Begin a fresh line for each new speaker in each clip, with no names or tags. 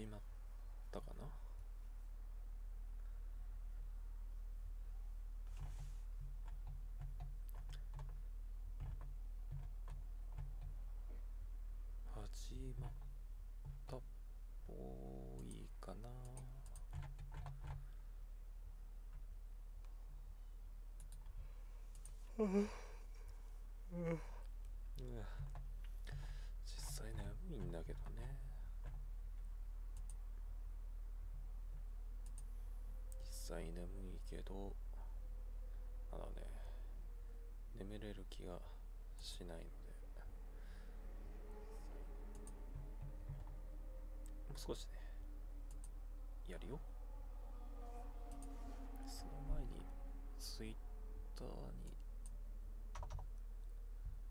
始まったかな。始まったっぽいかな。実際眠いんだけどね。実際眠いけどまだね眠れる気がしないので、もう少しねやるよ。その前にツイッターに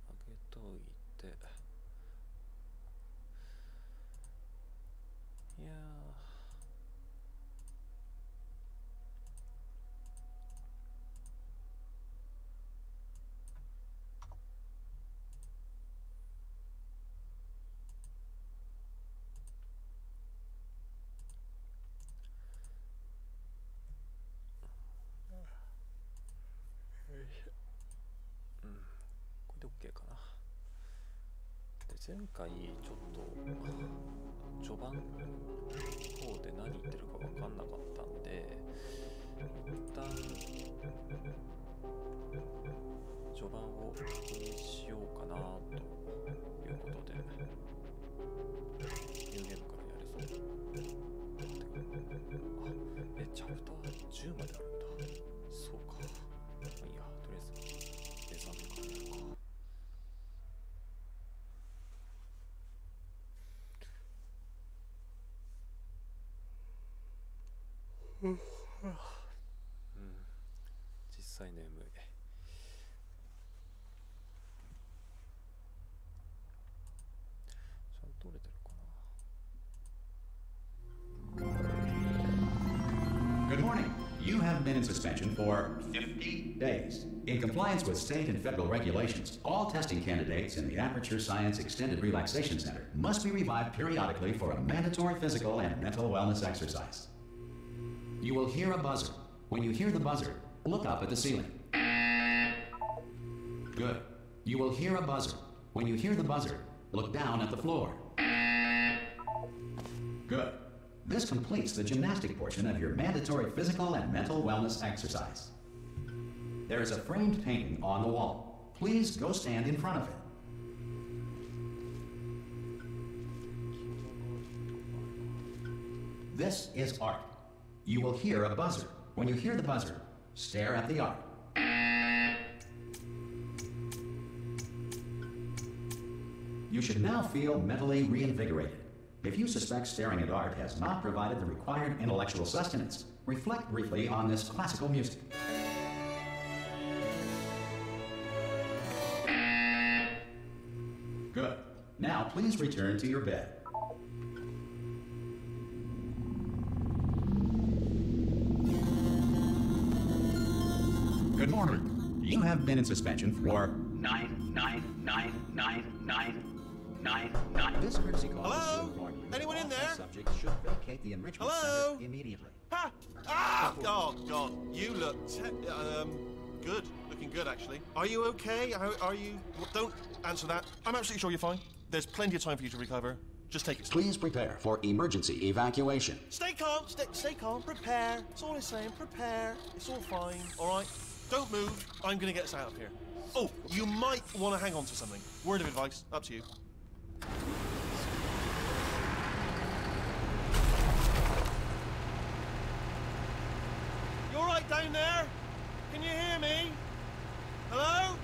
あげといて、いやこれで OK かな。で前回ちょっと序盤の方で何言ってるか分かんなかったんで、一旦序盤を確認しようかなということで、ニューゲームからやれそう。チャプター10まであるんだ。そうか。まあいいや、とりあえずレザーとかやるか。実際眠い。ちゃんと取れてるかな。
Good morning. You have been in suspension for 50 days. In compliance with state and federal regulations, all testing candidates in the Aperture Science Extended Relaxation Center must be revived periodically for a mandatory physical and mental wellness exercise. You will hear a buzzer. When you hear the buzzer, look up at the ceiling. Good. You will hear a buzzer. When you hear the buzzer, look down at the floor. Good. This completes the gymnastic portion of your mandatory physical and mental wellness exercise. There is a framed painting on the wall. Please go stand in front of it. This is art. You will hear a buzzer. When you hear the buzzer, stare at the art. You should now feel mentally reinvigorated. If you suspect staring at art has not provided the required intellectual sustenance, reflect briefly on this classical music. Good. Now please return to your bed. Good morning. You have been in suspension for 9999999. This courtesy call.
Hello? Anyone in there?
Subject should vacate the enrichment
Hello?
center immediately.
Ha! Ah! Oh God, you look good. Looking good, actually. Are you okay? Are you? Don't answer that. I'm absolutely sure you're fine. There's plenty of time for you to recover. Just take it slow.
Please prepare for emergency evacuation.
Stay calm. Stay calm. Prepare. That's all I'm saying. Prepare. It's all fine. All right. Don't move. I'm gonna get us out of here. Oh, you might want to hang on to something. Word of advice. Up to you. You all right down there? Can you hear me? Hello?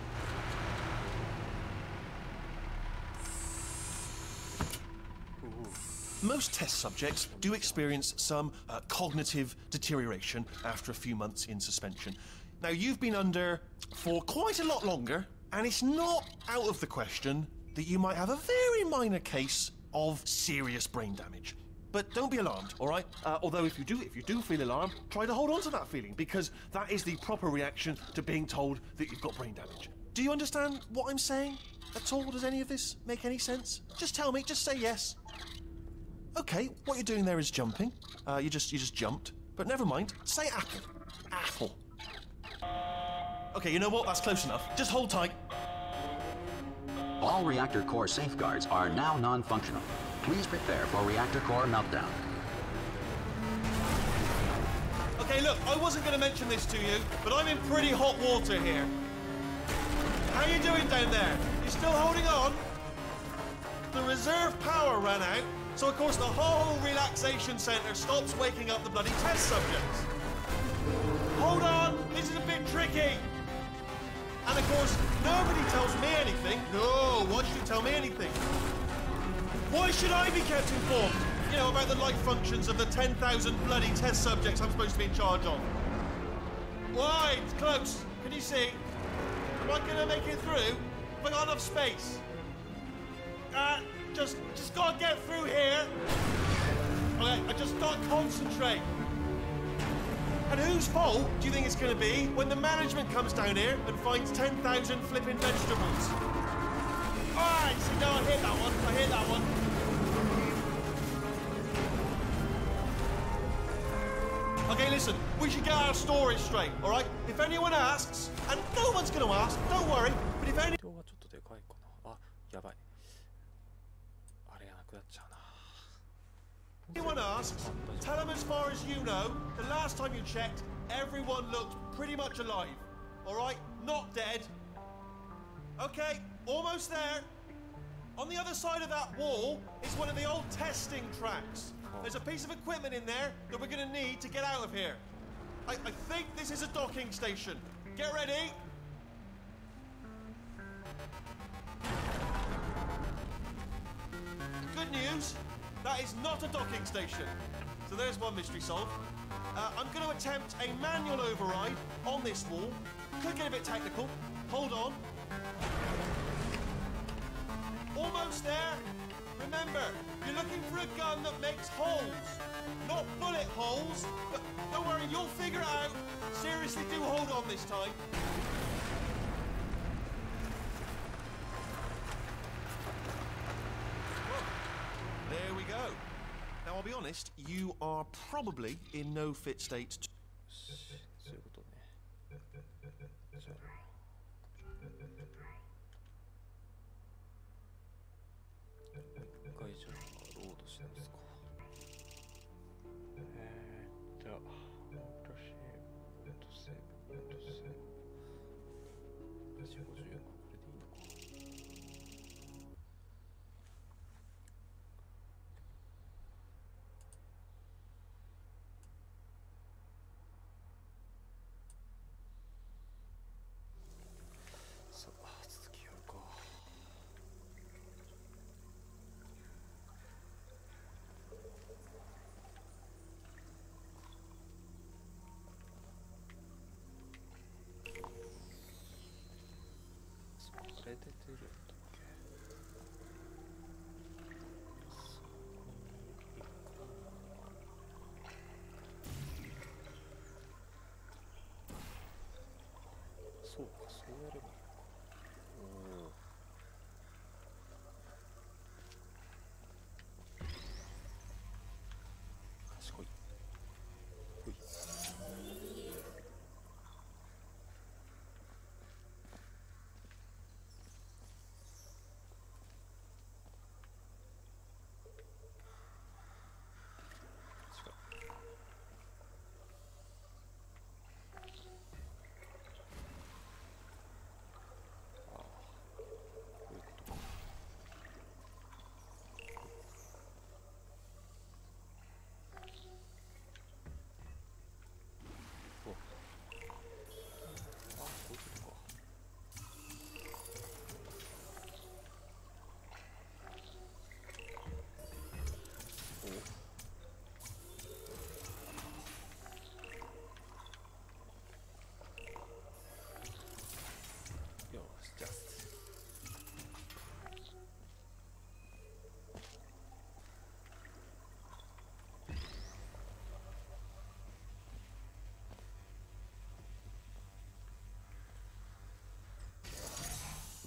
Most test subjects do experience some cognitive deterioration after a few months in suspension. Now, you've been under for quite a lot longer, and it's not out of the question that you might have a very minor case of serious brain damage. But don't be alarmed, all right? Although if you do feel alarmed, try to hold on to that feeling, because that is the proper reaction to being told that you've got brain damage. Do you understand what I'm saying at all? Does any of this make any sense? Just tell me, just say yes. Okay, what you're doing there is jumping. You just jumped. But never mind. Say apple. Apple. Okay, you know what? That's close enough. Just hold tight.
All reactor core safeguards are now non-functional. Please prepare for reactor core meltdown.
Okay, look, I wasn't going to mention this to you, but I'm in pretty hot water here. How you doing down there? You still holding on? The reserve power ran out, so of course the whole relaxation centre stops waking up the bloody test subjects. Hold on, this is a bit tricky. And of course, nobody tells me anything. No, why should you tell me anything? Why should I be kept informed? You know, about the life functions of the 10,000 bloody test subjects I'm supposed to be in charge of. Why? It's close. Can you see? Am I gonna make it through? Have I got enough space? Just gotta get through here. Okay, I just gotta concentrate. And whose fault do you think it's going to be when the management comes down here and finds 10,000 flipping vegetables? Alright, so no, I hit that one. I hit that one. Okay, listen, we should get our story straight, alright? If anyone asks, and no one's going to ask, don't worry, but if any...
量はちょっとでかいかな。あ、やばい。あれがなくなっちゃうな。
anyone asks, tell them as far as you know, the last time you checked, everyone looked pretty much alive. Alright? Not dead. Okay, almost there. On the other side of that wall is one of the old testing tracks. There's a piece of equipment in there that we're going to need to get out of here. I think this is a docking station. Get ready. Good news. That is not a docking station. So there's one mystery solved. I'm going to attempt a manual override on this wall. Could get a bit technical. Hold on. Almost there. Remember, you're looking for a gun that makes holes. Not bullet holes. But don't worry, you'll figure it out. Seriously, do hold on this time. There we go. Now, I'll be honest, you are probably in no fit state to...
そういうことね。じゃあ一回じゃあロードしますか。じゃあセーブセーブ54がこれでいいのか。さあ続きやるか。あれ出てるんだっけ。そうか、そうやればいいのか。おお。賢い。ほい。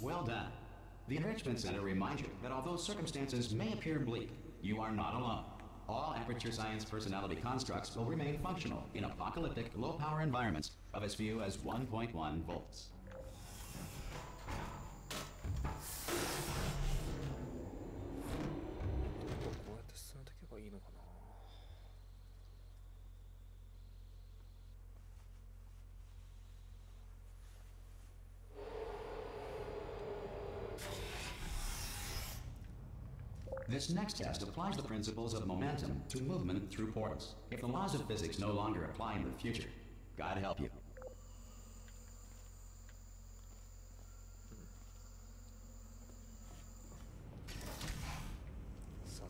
Well done. The Enrichment Center reminds you that although circumstances may appear bleak, you are not alone. all Aperture Science personality constructs will remain functional in apocalyptic low-power environments of as few as 1.1 volts.
こうやって進めていけばいいのかな。
This next test applies the principles of momentum to movement through portals. If the laws of physics no longer apply in the future, God help you.
さて、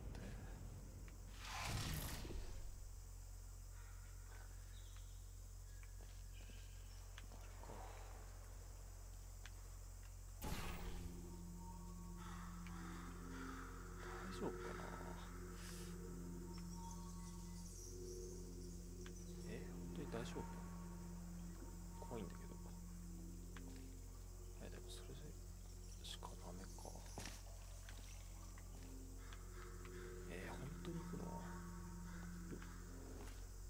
大丈夫かな。本当に大丈夫？怖いんだけど。でもそれでしかダメか。本当に行くの？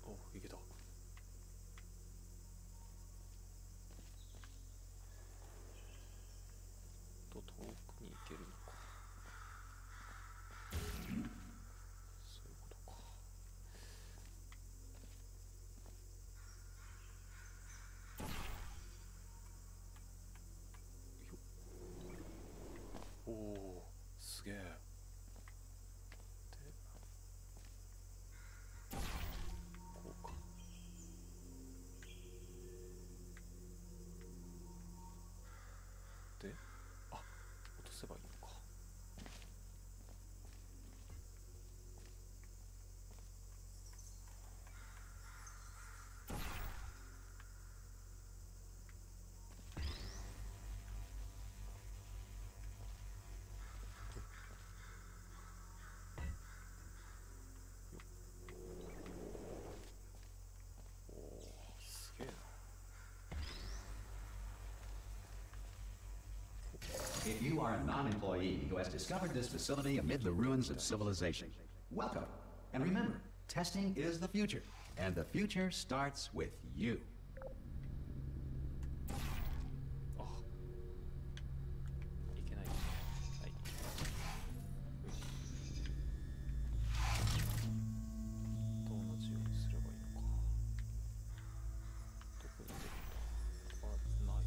お、行けた。遠くに行けるのか。そういうことか。おお、すげえ。で、こうか。で、落とせばいいのか。すげえな。
If you are a non-employee who has discovered this facility amid the ruins of civilization, welcome. And remember, testing is the future, and the future starts with you.
いけない。はい。と同じようにすればいいのか。どこに出るんだ。ない。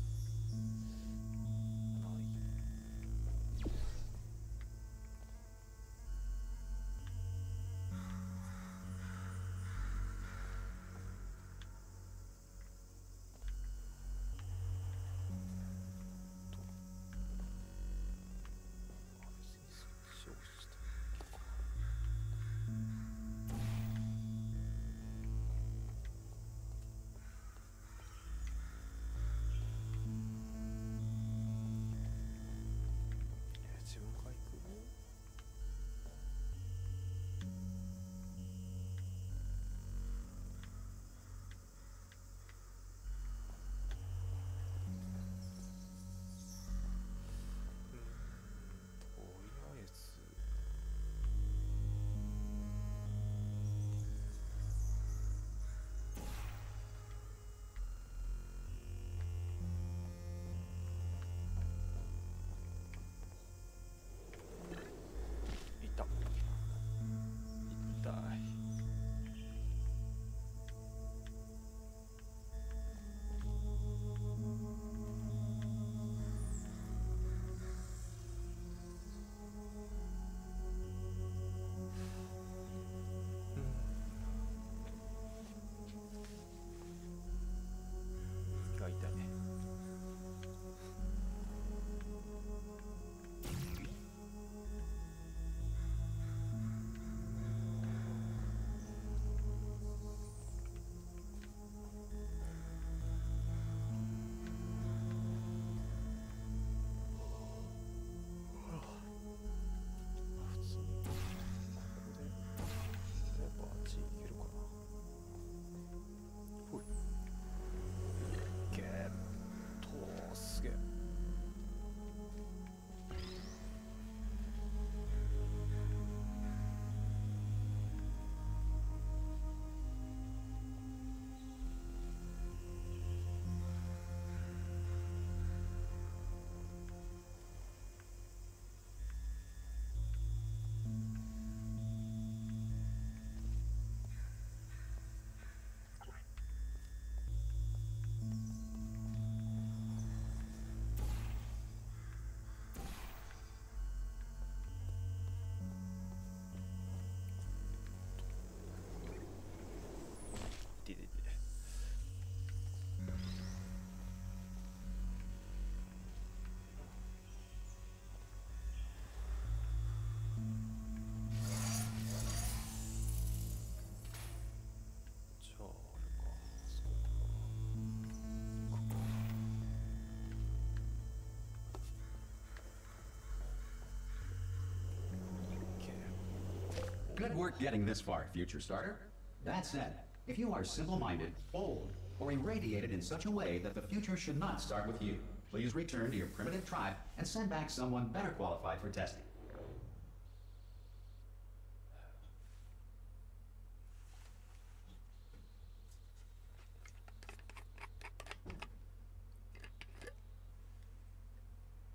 work getting this far, future starter. That said, if you are simple-minded, bold, or irradiated in such a way that the future should not start with you, please return to your primitive tribe and send back someone better qualified for testing.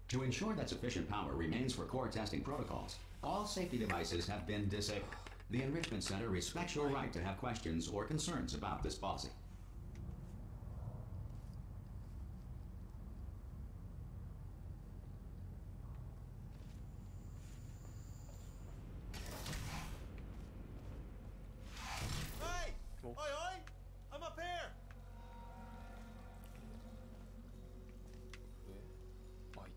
To ensure that sufficient power remains for core testing protocols, all safety devices have been disabled. The Enrichment Center respects your right to have questions or concerns about this policy.
Hey! Oi, oi! I'm up here!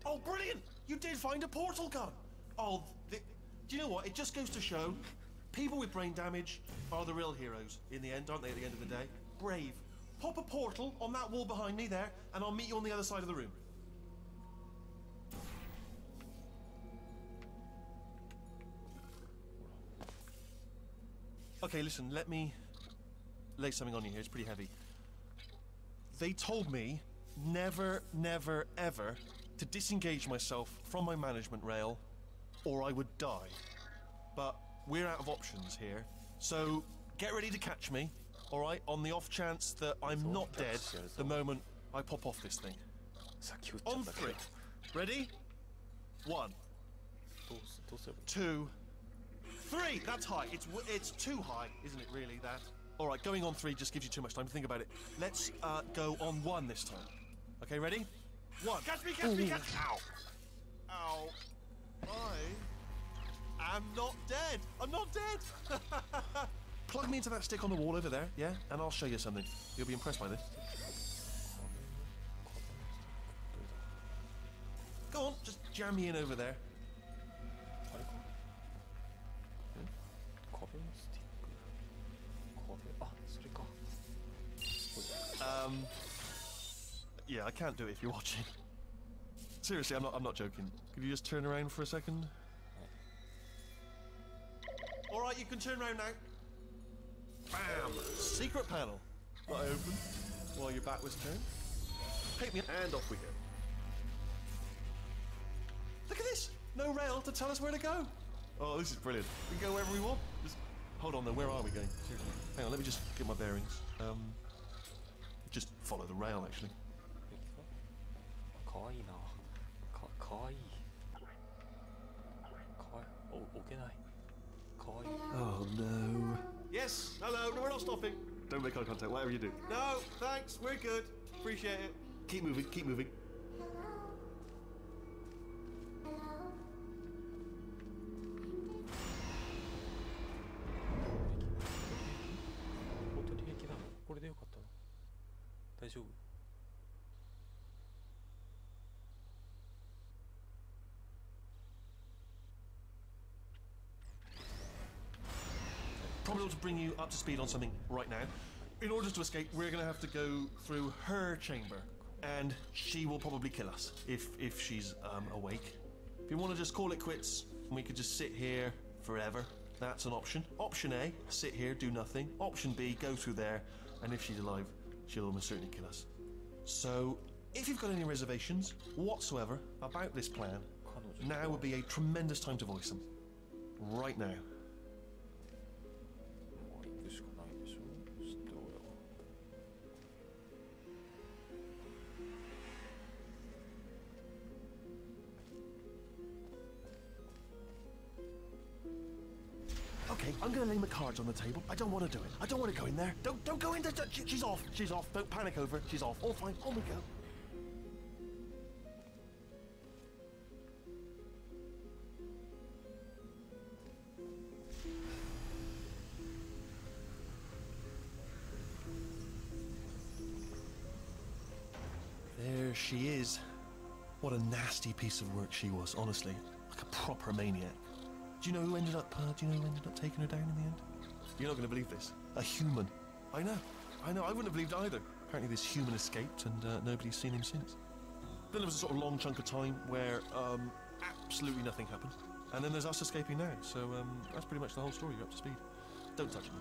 Oh, brilliant! You did find a portal gun! Oh, do you know what? It just goes to show people with brain damage are the real heroes in the end, aren't they, at the end of the day? Brave. Pop a portal on that wall behind me there, and I'll meet you on the other side of the room. Okay, listen, let me lay something on you here. It's pretty heavy. They told me never, never, ever to disengage myself from my management rail or I would die. But we're out of options here, so get ready to catch me, all right, on the off chance that I'm not dead the moment I pop off this thing. On 3. Ready? 1, 2, 3. That's high. It's too high, isn't it, really, that? All right, going on 3 just gives you too much time to think about it. Let's go on 1 this time. Okay, ready? 1. Catch me, catch me, catch me! Ow! Ow. I am not dead. I'm not dead. Plug me into that stick on the wall over there, yeah? And I'll show you something. You'll be impressed by this. Go on, just jam me in over there. Yeah, I can't do it if you're watching. Seriously, I'm not joking. Could you just turn around for a second? All right, you can turn around now. Bam! Secret panel. That I opened while your back was turned. Take me, and off we go. Look at this! No rail to tell us where to go. Oh, this is brilliant. We can go wherever we want. Just hold on, though. Where are we going? Seriously. Hang on, let me just get my bearings. Just follow the rail, actually. Oh no. Yes, hello, no, we're not stopping. Don't make eye contact, whatever you do. No, thanks, we're good. Appreciate it. Keep moving, keep moving. Probably ought to bring you up to speed on something right now. In order to escape, we're going to have to go through her chamber, and she will probably kill us if she's awake. If you want to just call it quits, and we could just sit here forever, that's an option. Option A, sit here, do nothing. Option B, go through there, and if she's alive, she'll almost certainly kill us. So, if you've got any reservations whatsoever about this plan, now would be a tremendous time to voice them. Right now. Okay, I'm gonna lay my cards on the table. I don't want to do it. I don't want to go in there. Don't go in there. She's off. She's off. Don't panic over it. She's off. All fine. On we go. There she is. What a nasty piece of work she was, honestly. Like a proper maniac. Do you know who ended up taking her down in the end? You're not going to believe this. A human. I know. I wouldn't have believed either. Apparently this human escaped and nobody's seen him since. Then there was a sort of long chunk of time where absolutely nothing happened. And then there's us escaping now. So that's pretty much the whole story. You're up to speed. Don't touch it.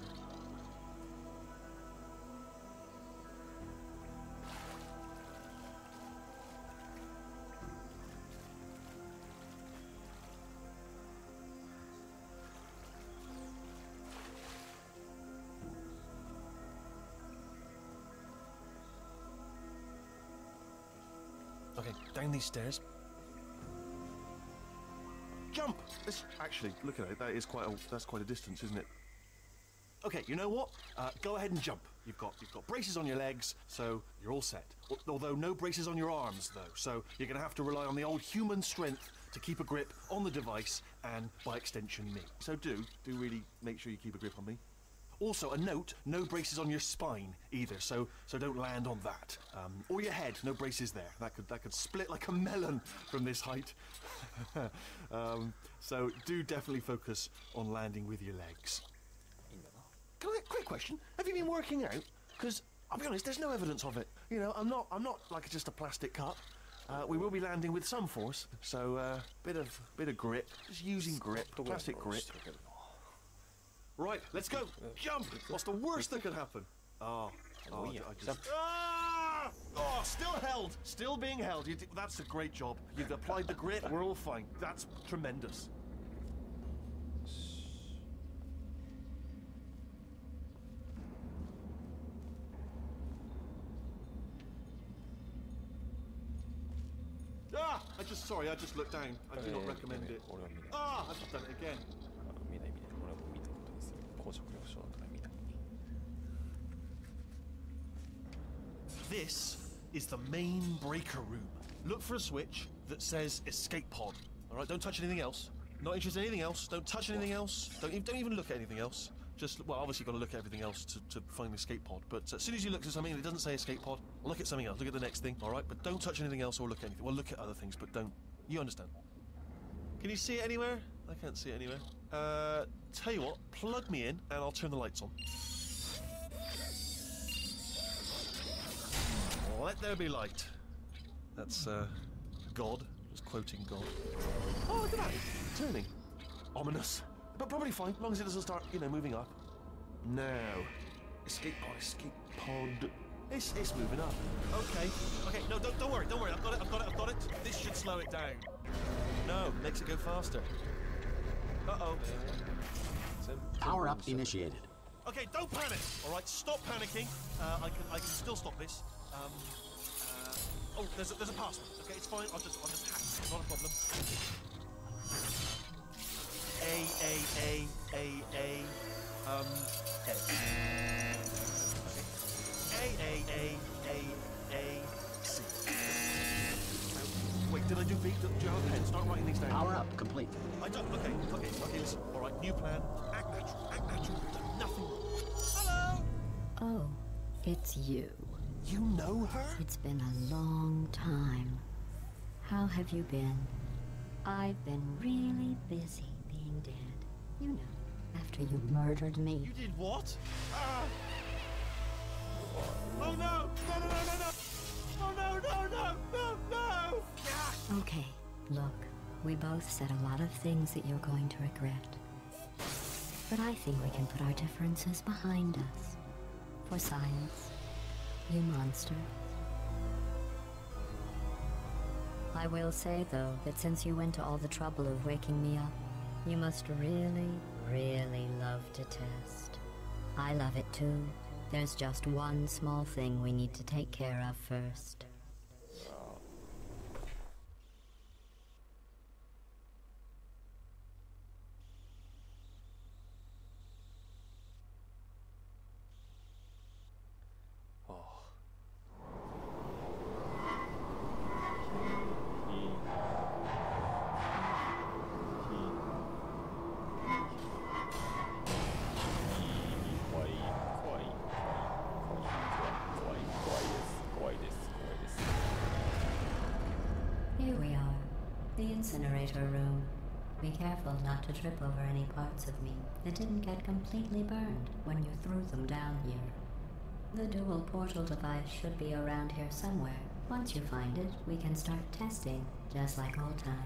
Okay, down these stairs. Jump! Actually, look at it. That's quite a distance, isn't it? Okay, you know what? Go ahead and jump. You've got braces on your legs, so you're all set. Although no braces on your arms, though. So you're going to have to rely on the old human strength to keep a grip on the device and, by extension, me. So do really make sure you keep a grip on me. Also, a note: no braces on your spine either. So don't land on that. Or your head. No braces there. That could split like a melon from this height. So do definitely focus on landing with your legs. Can I quick question? Have you been working out? Because I'll be honest, there's no evidence of it. You know, I'm not like just a plastic cup. We will be landing with some force, so bit of grip. Just using grip, plastic grip. Right, let's go. Jump. What's the worst that could happen? I just. Ah! Oh, still held. Still being held. That's a great job. You've applied the grit. We're all fine. That's tremendous. Ah! I just looked down. I do not recommend it. Ah! I've just done it again. This is the main breaker room. Look for a switch that says escape pod. All right, don't touch anything else. Not interested in anything else. Don't touch anything else. Don't even look at anything else. Just, well, obviously you've got to look at everything else to find the escape pod. But as soon as you look at something and it doesn't say escape pod, look at something else. Look at the next thing, all right? But don't touch anything else or look at anything. Well, look at other things, but don't. You understand? Can you see it anywhere? I can't see it anywhere. Tell you what, plug me in and I'll turn the lights on. Let there be light. That's, God. Just quoting God. Oh, look at that. Turning. Ominous. But probably fine, as long as it doesn't start, moving up. Now. Escape pod. It's moving up. Okay. No, don't worry. I've got it. This should slow it down. No, makes it go faster. Uh-oh.
Power up initiated.
Okay, don't panic. All right, stop panicking. I can still stop this. Oh, there's a password. Okay, it's fine. I'll just hack it. Not a problem. A. C. Wait, did I do B? Do you have a pen? Start writing these down.
Power up complete.
I don't. Okay, listen. All right, new plan. Act natural. Nothing. Hello.
Oh, it's you.
You know her?
It's been a long time. How have you been? I've been really busy being dead. You know, after you murdered me.
You did what? Oh no! No! Oh no!
Okay, look, we both said a lot of things that you're going to regret. But I think we can put our differences behind us. For science. You monster. I will say, though, that since you went to all the trouble of waking me up, you must really, really love to test. I love it too. There's just one small thing we need to take care of first. Here we are, the incinerator room. Be careful not to trip over any parts of me that didn't get completely burned when you threw them down here. The dual portal device should be around here somewhere. Once you find it, we can start testing, just like old time.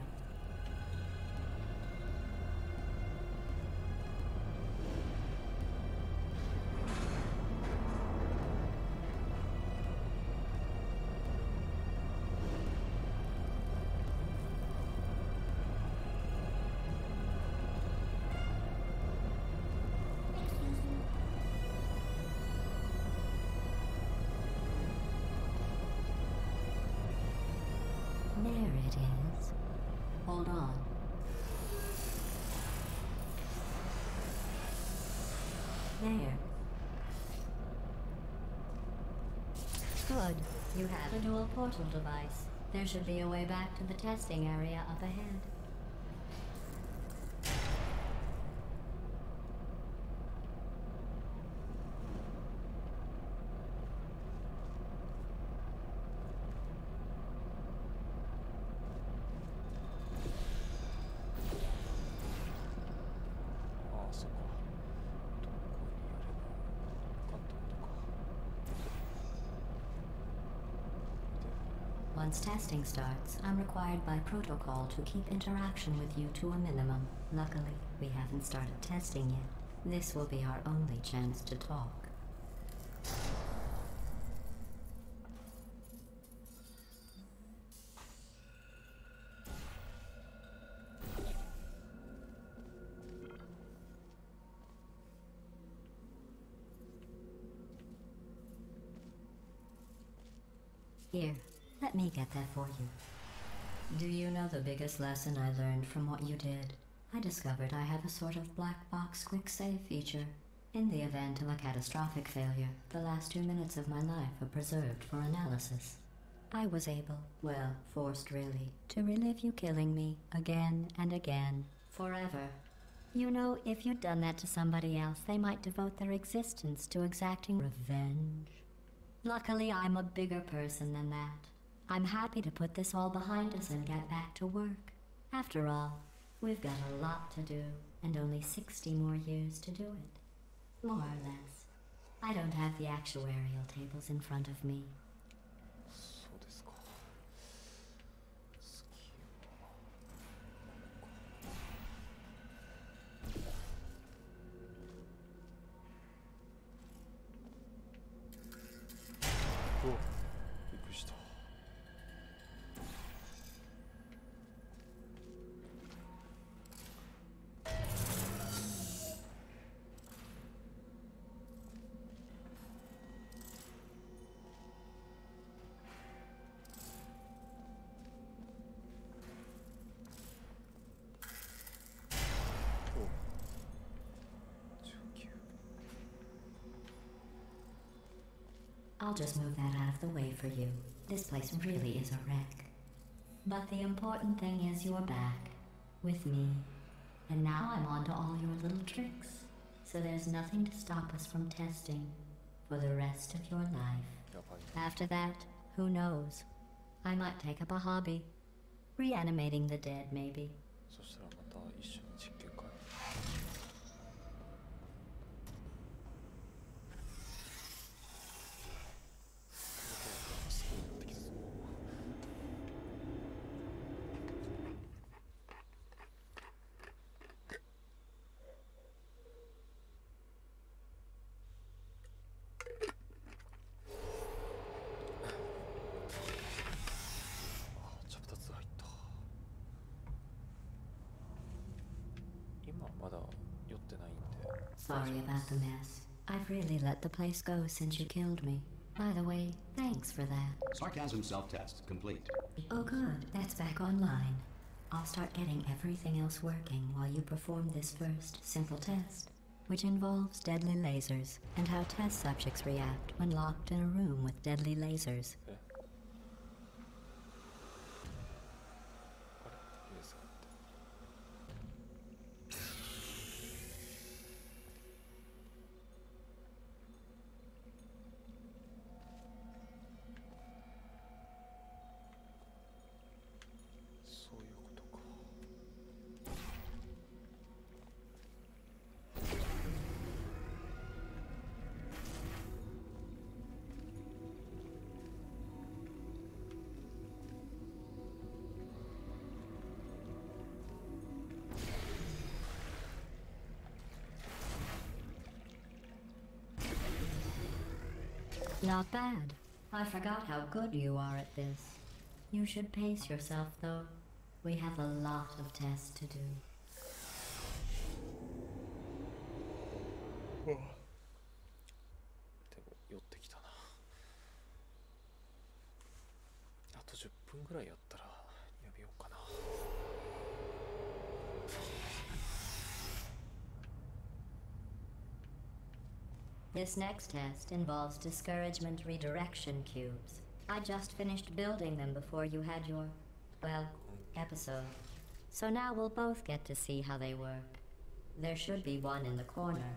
it is. Hold on. There. Good. You have a dual portal device. There should be a way back to the testing area up ahead. Once testing starts, I'm required by protocol to keep interaction with you to a minimum. Luckily, we haven't started testing yet. This will be our only chance to talk. Here. Let me get that for you. Do you know the biggest lesson I learned from what you did? I discovered I have a sort of black box quick save feature. In the event of a catastrophic failure, the last 2 minutes of my life are preserved for analysis. I was able, well, forced really, to relive you killing me again and again, forever. You know, if you'd done that to somebody else, they might devote their existence to exacting revenge. Luckily, I'm a bigger person than that. I'm happy to put this all behind us and get back to work. After all, we've got a lot to do, and only 60 more years to do it. More or less. I don't have the actuarial tables in front of me.
そうですか。お、びっくりした。
I'll just move that out of the way for you. This place really is a wreck. But the important thing is you're back, with me. And now I'm on to all your little tricks. So there's nothing to stop us from testing for the rest of your life.
やばい。
After that, who knows? I might take up a hobby. Reanimating the dead, maybe.
そしたらまた一緒に実験会。すごいなってきたぞ。あ、チャプター2入った。今まだ酔ってないんで。
Sorry about the mess. I've really let the place go since you killed me. By the way, thanks for that.
Sarcasm self-test complete.
Oh good, that's back online. I'll start getting everything else working while you perform this first, simple test, which involves deadly lasers and how test subjects react when locked in a room with deadly lasers.
え、あれ、レーザーって。そういうことか。
Not bad. I forgot how good you are at this. You should pace yourself, though. We have a lot of tests to do.
でも酔ってきたな。あと10分ぐらいやったらやめよう
This next test involves discouragement redirection cubes. I just finished building them before you had your, well, episode. So now we'll both get to see how they work. There should be one in the corner.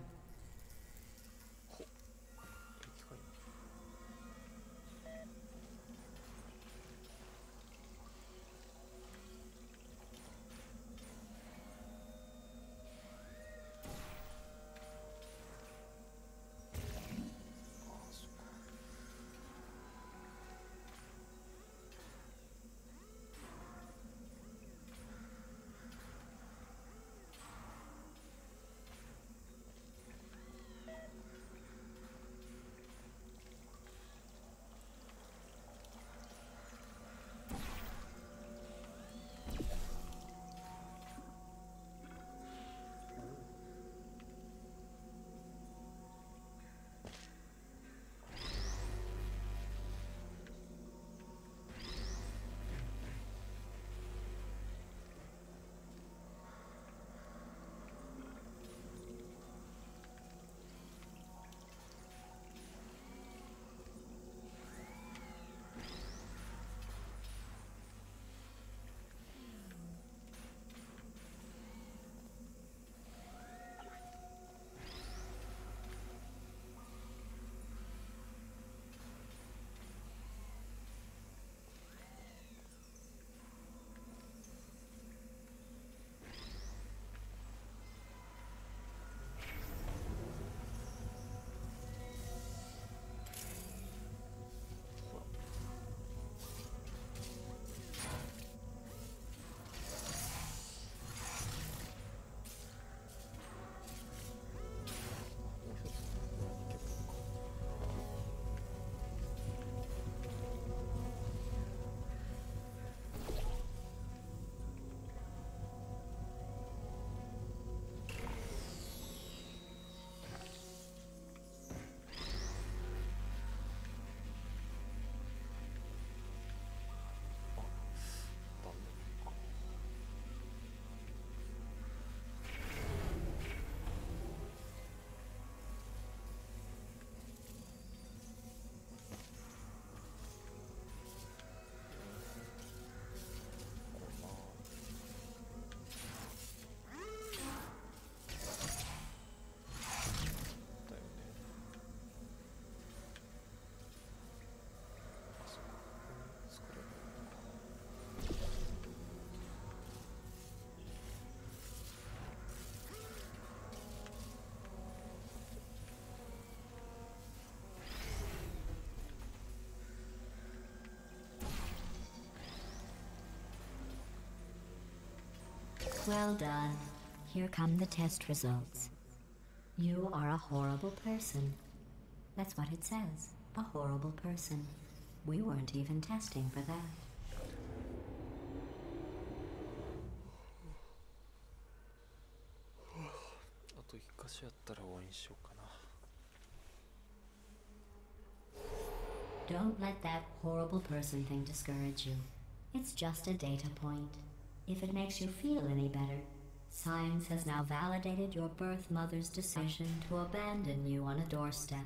'Well done. Here come the test results. You are a horrible person. That's what it says. A horrible person. We weren't even testing for that.
あと一箇所やったら終わりにしようかな。
Don't let that horrible person thing discourage you. It's just a data point. If it makes you feel any better, science has now validated your birth mother's decision to abandon you on a doorstep.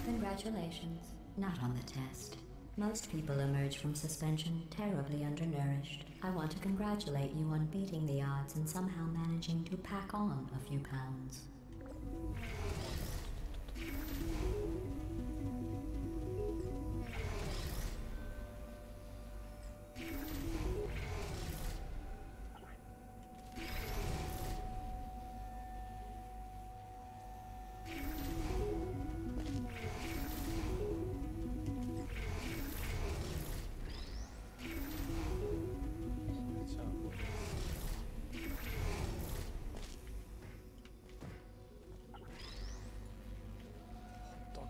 Congratulations. Not on the test. Most people emerge from suspension terribly undernourished. I want to congratulate you on beating the odds and somehow managing to pack on a few pounds.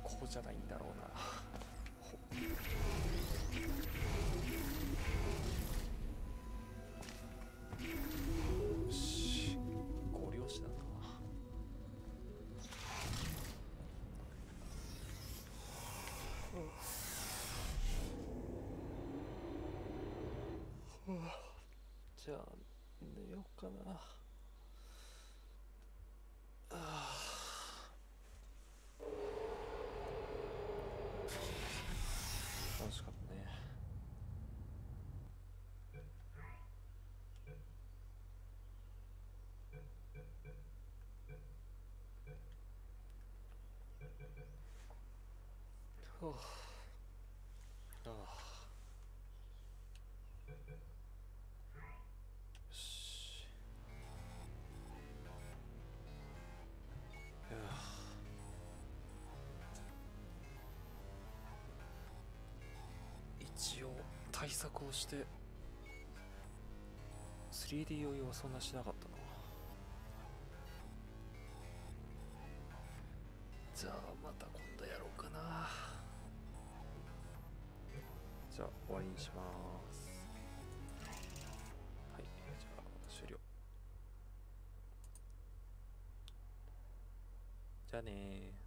ここじゃないんだろうな。よし、ご漁師だな。じゃあ寝ようかな。楽しかったね。はあ、よし。いや一応対策をして 3D 酔いはそんなしなかったな。じゃあまた今度やろうかな。じゃあ終わりにします。はい、じゃあ終了。じゃあねー。